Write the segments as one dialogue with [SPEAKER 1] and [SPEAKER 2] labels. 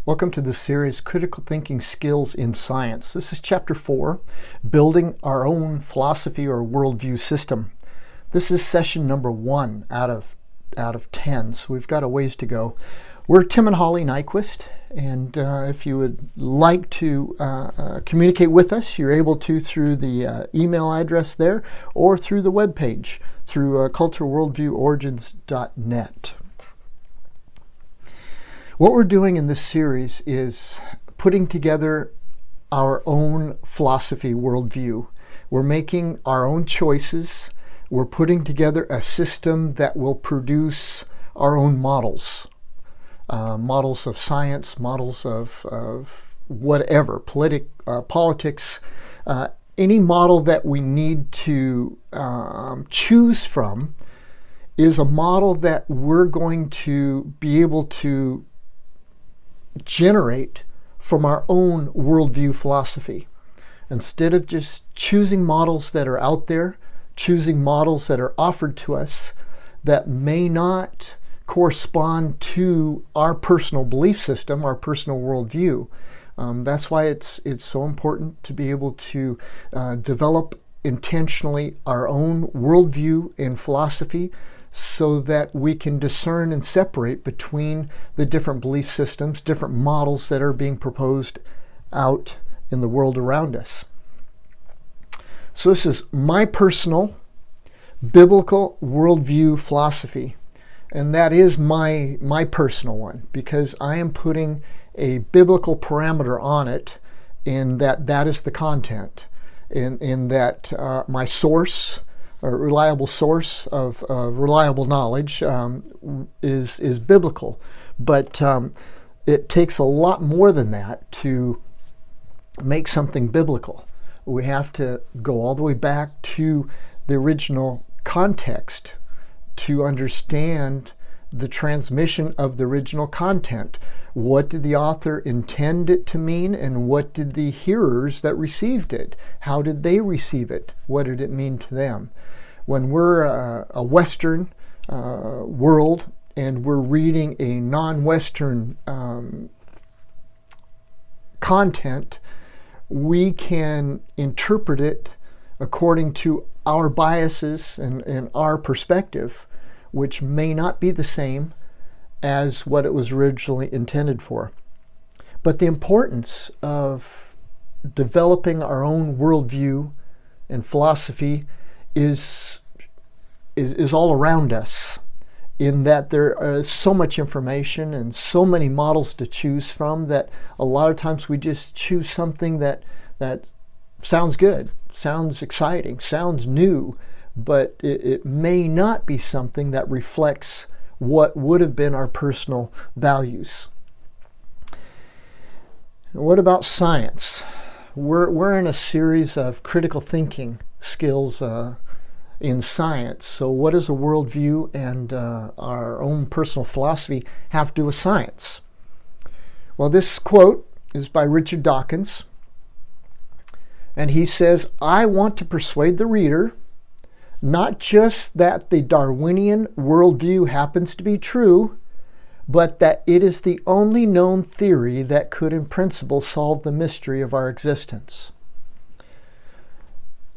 [SPEAKER 1] Welcome to the series Critical Thinking Skills in Science. This is Chapter 4, Building Our Own Philosophy or Worldview System. This is session number 1 out of 10, so we've got a ways to go. We're Tim and Holly Nyquist, and if you would like to communicate with us, you're able to through the email address there or through the webpage through culturalworldvieworigins.net. What we're doing in this series is putting together our own philosophy worldview. We're making our own choices. We're putting together a system that will produce our own models. Models of science, models of whatever, politics, any model that we need to choose from is a model that we're going to be able to generate from our own worldview philosophy. Instead of just choosing models that are out there, choosing models that are offered to us that may not correspond to our personal belief system, our personal worldview. That's why it's so important to be able to develop intentionally our own worldview and philosophy so that we can discern and separate between the different belief systems, different models that are being proposed out in the world around us. So this is my personal biblical worldview philosophy. And that is my personal one, because I am putting a biblical parameter on it, in that is the content, in that my source, a reliable source of reliable knowledge is biblical. But it takes a lot more than that to make something biblical. We have to go all the way back to the original context to understand the transmission of the original content. What did the author intend it to mean, and what did the hearers that received it, how did they receive it? What did it mean to them? When we're a Western world and we're reading a non-Western content, we can interpret it according to our biases and our perspective, which may not be the same as what it was originally intended for. But the importance of developing our own worldview and philosophy is all around us, in that there is so much information and so many models to choose from that a lot of times we just choose something that sounds good, sounds exciting, sounds new, but it may not be something that reflects what would have been our personal values. What about science? We're in a series of critical thinking skills in science. So what does a worldview and our own personal philosophy have to do with science? Well, this quote is by Richard Dawkins. And he says, "I want to persuade the reader not just that the Darwinian worldview happens to be true, but that it is the only known theory that could in principle solve the mystery of our existence."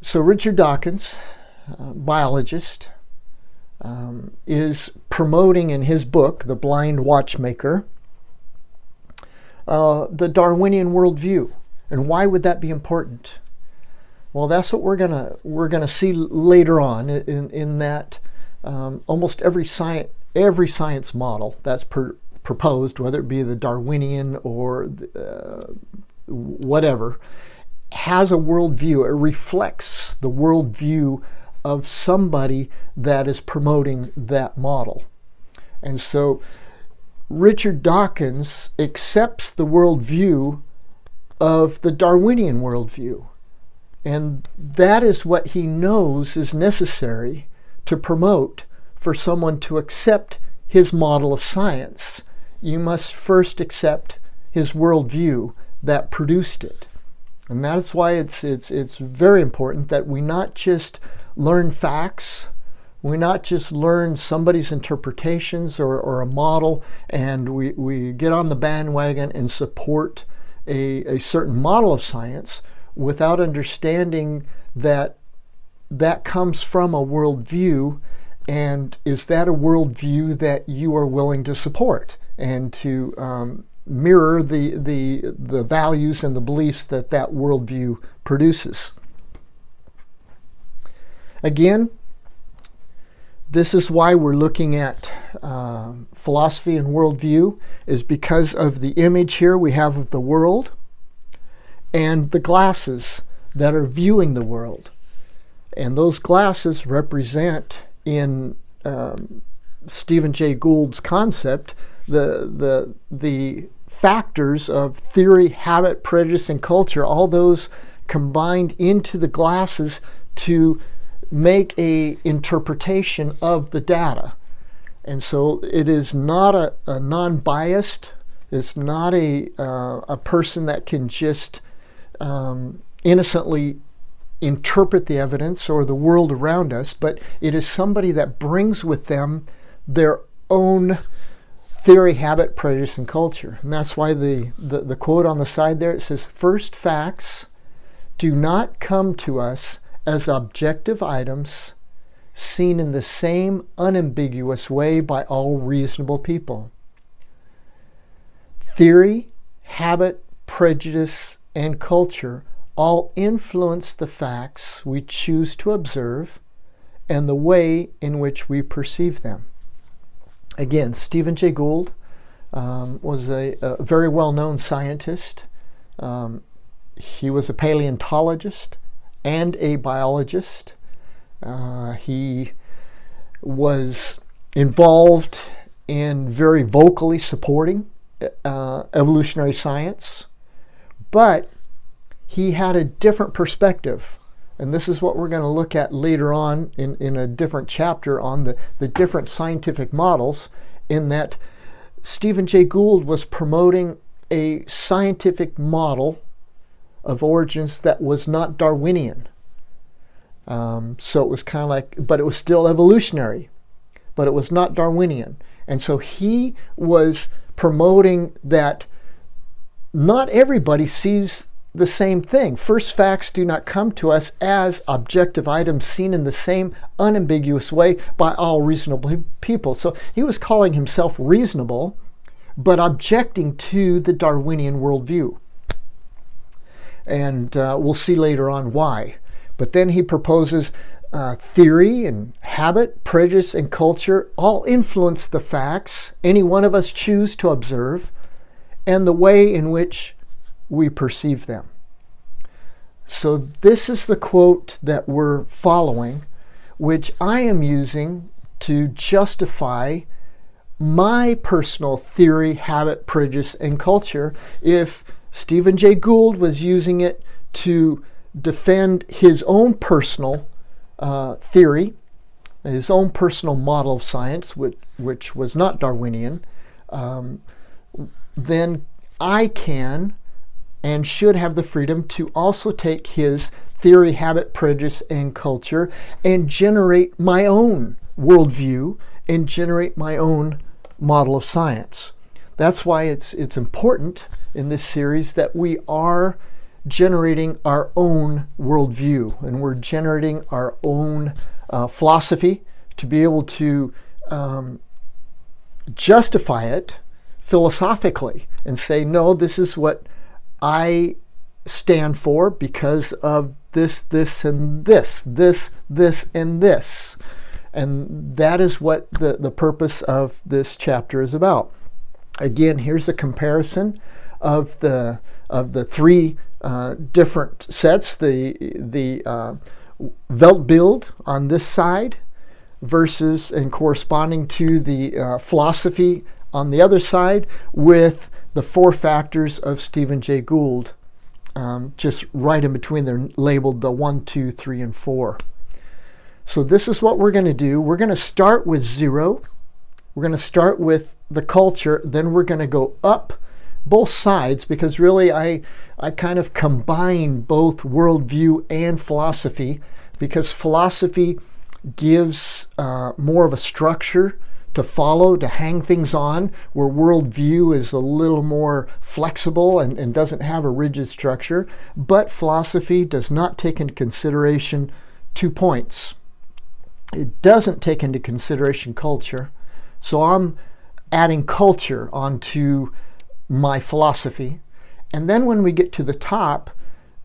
[SPEAKER 1] So Richard Dawkins, biologist, is promoting in his book, The Blind Watchmaker, the Darwinian worldview. And why would that be important? Well, that's what we're gonna see later on in that almost every science model that's proposed, whether it be the Darwinian or whatever, has a worldview. It reflects the worldview of somebody that is promoting that model. And so Richard Dawkins accepts the worldview of the Darwinian worldview. And that is what he knows is necessary to promote for someone to accept his model of science. You must first accept his worldview that produced it. And that's why it's very important that we not just learn facts, We not just learn somebody's interpretations or a model and we get on the bandwagon and support a certain model of science without understanding that that comes from a worldview, and is that a worldview that you are willing to support and to mirror the values and the beliefs that that worldview produces. Again, this is why we're looking at philosophy and worldview, is because of the image here we have of the world and the glasses that are viewing the world. And those glasses represent, in Stephen Jay Gould's concept, the factors of theory, habit, prejudice, and culture, all those combined into the glasses to make a interpretation of the data. And so it is not a non-biased, it's not a person that can just innocently interpret the evidence or the world around us, but it is somebody that brings with them their own theory, habit, prejudice, and culture. And that's why the quote on the side there, it says, "First facts do not come to us as objective items seen in the same unambiguous way by all reasonable people. Theory, habit, prejudice, and culture all influence the facts we choose to observe and the way in which we perceive them." Again, Stephen Jay Gould was a very well-known scientist. He was a paleontologist and a biologist. He was involved in very vocally supporting evolutionary science, but he had a different perspective. And this is what we're going to look at later on in a different chapter on the different scientific models, in that Stephen Jay Gould was promoting a scientific model of origins that was not Darwinian. So it was kind of like, but it was still evolutionary, but it was not Darwinian. And so he was promoting that not everybody sees the same thing. First facts do not come to us as objective items seen in the same unambiguous way by all reasonable people. So he was calling himself reasonable, but objecting to the Darwinian worldview. And we'll see later on why. But then he proposes theory and habit, prejudice, and culture all influence the facts any one of us choose to observe and the way in which we perceive them. So this is the quote that we're following, which I am using to justify my personal theory, habit, prejudice, and culture. If Stephen Jay Gould was using it to defend his own personal theory, his own personal model of science, which was not Darwinian, then I can and should have the freedom to also take his theory, habit, prejudice, and culture and generate my own worldview and generate my own model of science. That's why it's important in this series that we are generating our own worldview, and we're generating our own philosophy to be able to justify it philosophically and say, no, this is what I stand for because of this, this, and this, and this. And that is what the purpose of this chapter is about. Again, here's a comparison of the three different sets, the Weltbild on this side versus and corresponding to the philosophy on the other side, with the four factors of Stephen Jay Gould just right in between. They're labeled the 1, 2, 3, and 4. So this is what we're going to do. We're going to start with 0. We're going to start with the culture. Then we're going to go up both sides, because really I kind of combine both worldview and philosophy, because philosophy gives more of a structure to follow, to hang things on, where worldview is a little more flexible and doesn't have a rigid structure. But philosophy does not take into consideration 2 points. It doesn't take into consideration culture. So I'm adding culture onto my philosophy. And then when we get to the top,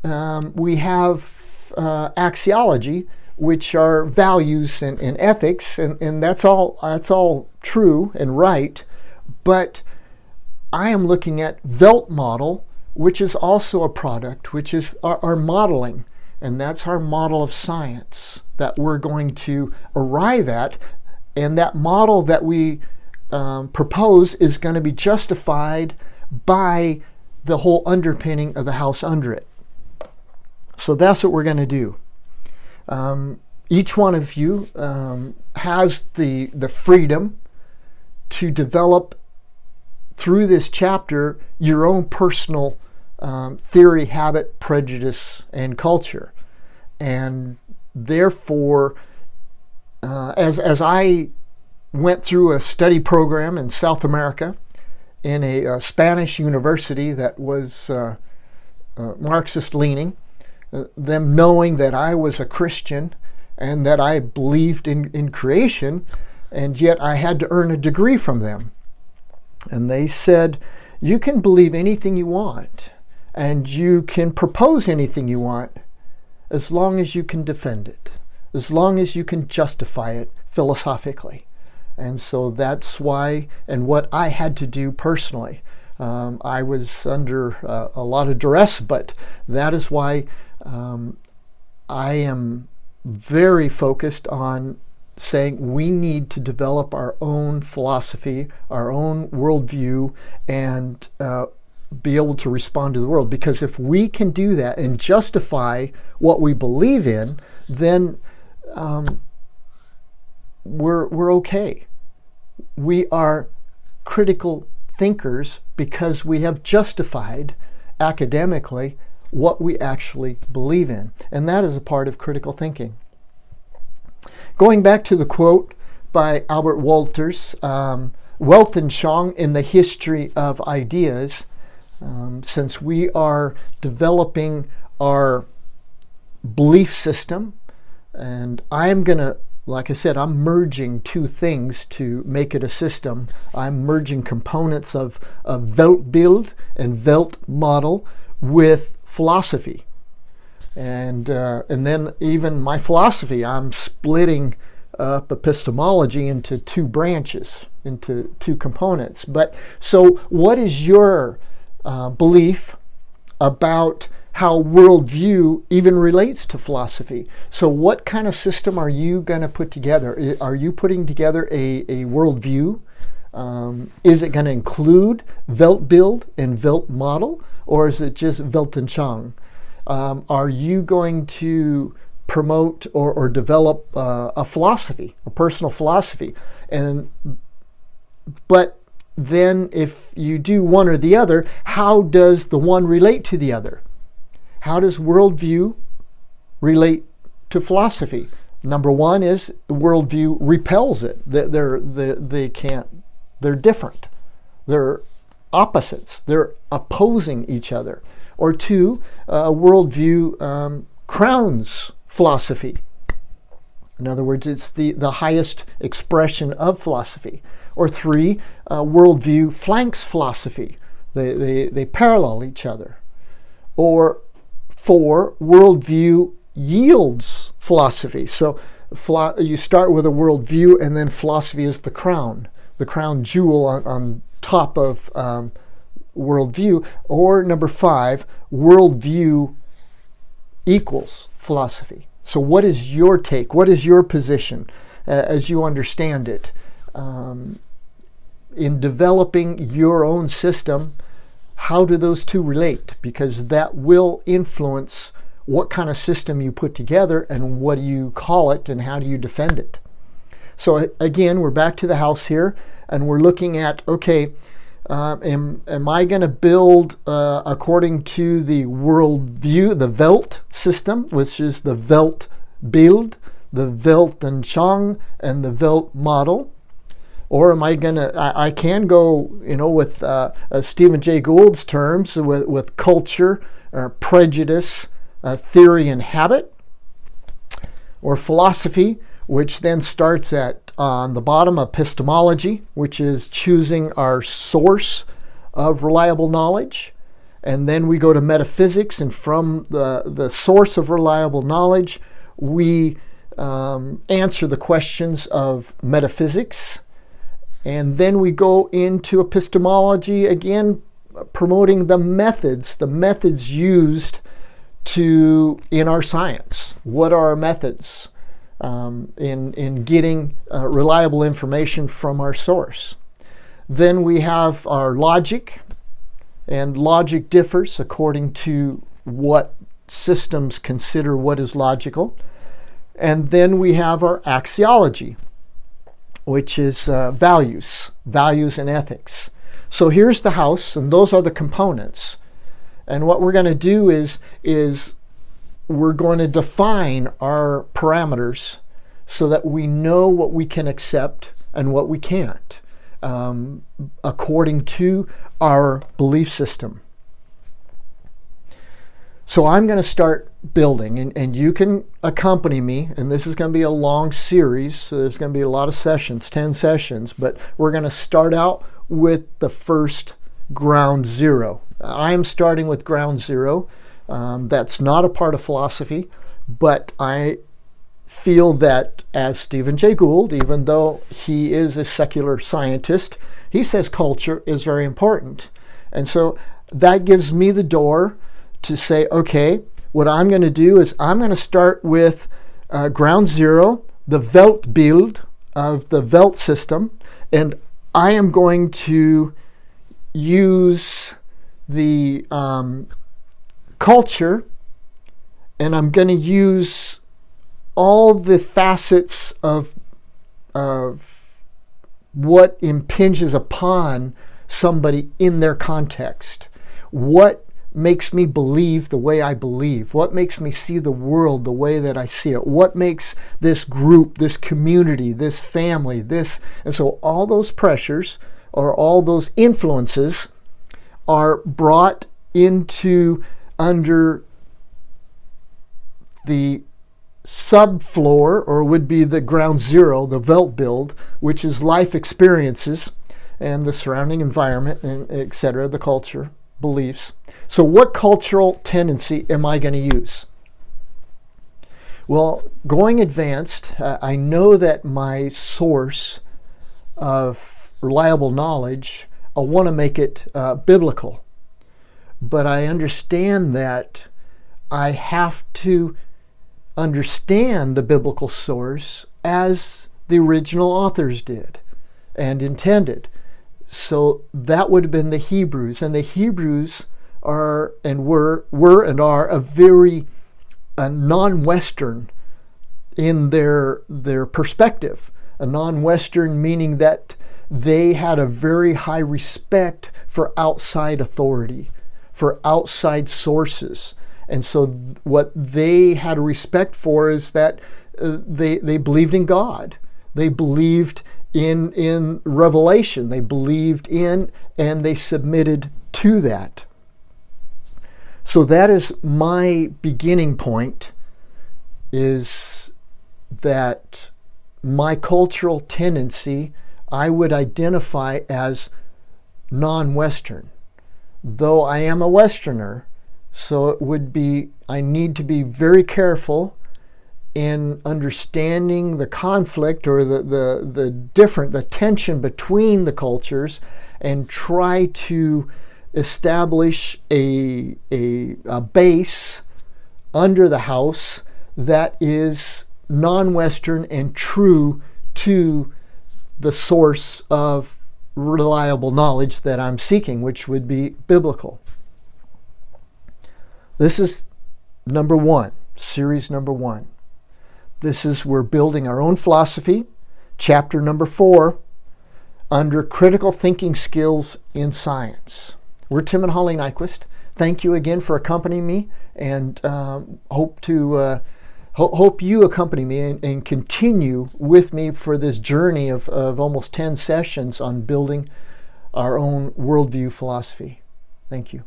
[SPEAKER 1] we have axiology, which are values and ethics, and that's all true and right. But I am looking at Welt model, which is also a product, which is our modeling, and that's our model of science that we're going to arrive at. And that model that we propose is going to be justified by the whole underpinning of the house under it. So that's what we're going to do. Each one of you has the freedom to develop through this chapter your own personal theory, habit, prejudice, and culture. And therefore, as I went through a study program in South America in a Spanish university that was Marxist leaning, them knowing that I was a Christian and that I believed in creation, and yet I had to earn a degree from them. And they said, you can believe anything you want, and you can propose anything you want, as long as you can defend it, as long as you can justify it philosophically. And so that's why, and what I had to do personally. I was under a lot of duress, but that is why I am very focused on saying we need to develop our own philosophy, our own worldview, and be able to respond to the world. Because if we can do that and justify what we believe in, then we're okay. We are critical thinkers because we have justified academically what we actually believe in. And that is a part of critical thinking. Going back to the quote by Albert Wolters, Weltanschauung in the History of Ideas, since we are developing our belief system, and I'm going to, like I said, I'm merging two things to make it a system. I'm merging components of Weltbild and Welt model with philosophy. And then even my philosophy, I'm splitting up epistemology into two branches, into two components. But so what is your belief about how worldview even relates to philosophy? So what kind of system are you going to put together? Are you putting together a worldview? Is it going to include Weltbild and Welt model, or is it just Weltanschauung? Are you going to promote or develop a philosophy, a personal philosophy? But then if you do one or the other, how does the one relate to the other? How does worldview relate to philosophy? Number one is worldview repels it. They can't. They're different. They're opposites. They're opposing each other. Or two, worldview crowns philosophy. In other words, it's the highest expression of philosophy. Or three, worldview flanks philosophy. They parallel each other. Or four, worldview yields philosophy. So you start with a worldview, and then philosophy is the crown jewel on top of worldview. Or number five, worldview equals philosophy. So what is your take? What is your position as you understand it? In developing your own system, how do those two relate? Because that will influence what kind of system you put together and what do you call it and how do you defend it. So again, we're back to the house here, and we're looking at, okay, am I going to build according to the worldview, the Welt system, which is the Weltbild, the Weltanschauung and the Welt model? Or am I I can go, with Stephen Jay Gould's terms, with culture, or prejudice, theory and habit, or philosophy, which then starts on the bottom, epistemology, which is choosing our source of reliable knowledge. And then we go to metaphysics, and from the source of reliable knowledge, we answer the questions of metaphysics. And then we go into epistemology, again, promoting the methods used in our science. What are our methods in getting reliable information from our source? Then we have our logic, and logic differs according to what systems consider what is logical. And then we have our axiology, which is values and ethics. So here's the house, and those are the components. And what we're going to do is we're going to define our parameters so that we know what we can accept and what we can't, according to our belief system. So I'm going to start building, and you can accompany me, and this is going to be a long series, so there's going to be a lot of sessions, 10 sessions, but we're going to start out with the first ground zero. I am starting with ground zero. That's not a part of philosophy, but I feel that as Stephen Jay Gould, even though he is a secular scientist, he says culture is very important. And so that gives me the door to say, okay, what I'm going to do is I'm going to start with ground zero, the Weltbild of the Welt system, and I am going to use the culture, and I'm going to use all the facets of what impinges upon somebody in their context. What makes me believe the way I believe? What makes me see the world the way that I see it? What makes this group, this community, this family, this? And so all those pressures or all those influences are brought into under the subfloor, or would be the ground zero, the Weltbild, which is life experiences and the surrounding environment, and etc., the culture, beliefs. So what cultural tendency am I going to use? Well, going advanced, I know that my source of reliable knowledge, I want to make it biblical. But I understand that I have to understand the biblical source as the original authors did and intended. So that would have been the Hebrews, and the Hebrews are and were and are a very non-Western in their perspective. A non-Western meaning that they had a very high respect for outside authority, for outside sources. And so what they had a respect for is that they believed in God. They believed in revelation. They believed in and they submitted to that. So that is my beginning point, is that my cultural tendency I would identify as non-Western. Though I am a Westerner, so it would be, I need to be very careful in understanding the conflict or the tension between the cultures, and try to establish a base under the house that is non-Western and true to the source of reliable knowledge that I'm seeking, which would be biblical. This is number one, series number one. This is, we're building our own philosophy, chapter number 4, under critical thinking skills in science. We're Tim and Holly Nyquist. Thank you again for accompanying me, and hope to Hope you accompany me and continue with me for this journey of almost 10 sessions on building our own worldview philosophy. Thank you.